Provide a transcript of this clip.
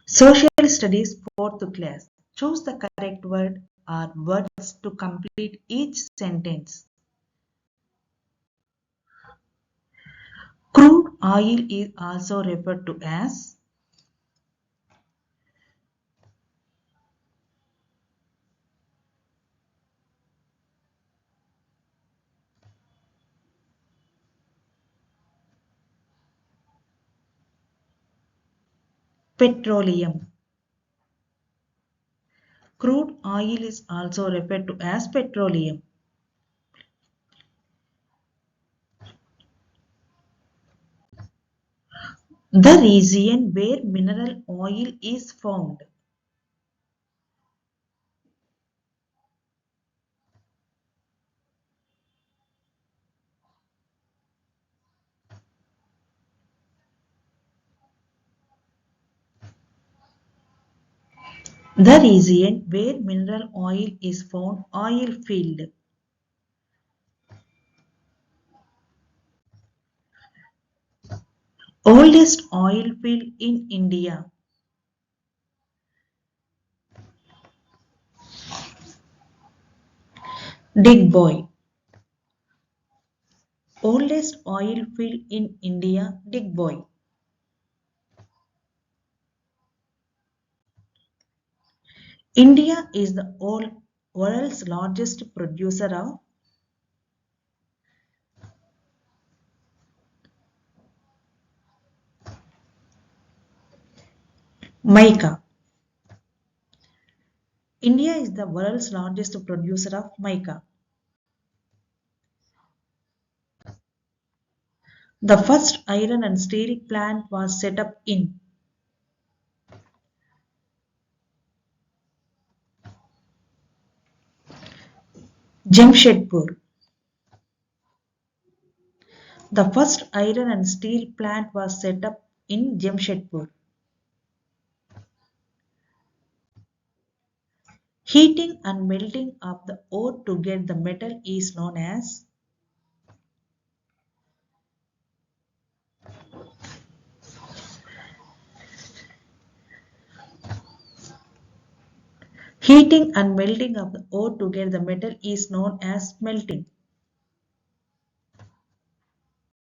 Social Studies 4th class. Choose the correct word or words to complete each sentence. Crude oil is also referred to as petroleum. Crude oil is also referred to as petroleum. The region where mineral oil is found. The region where mineral oil is found, oil field. Oldest oil field in India. Digboy. Oldest oil field in India, Digboy. India is the world's largest producer of mica. India is the world's largest producer of mica. The first iron and steel plant was set up in Jamshedpur. The first iron and steel plant was set up in Jamshedpur. Heating and melting of the ore to get the metal is known as heating and melting of the ore to get the metal is known as smelting.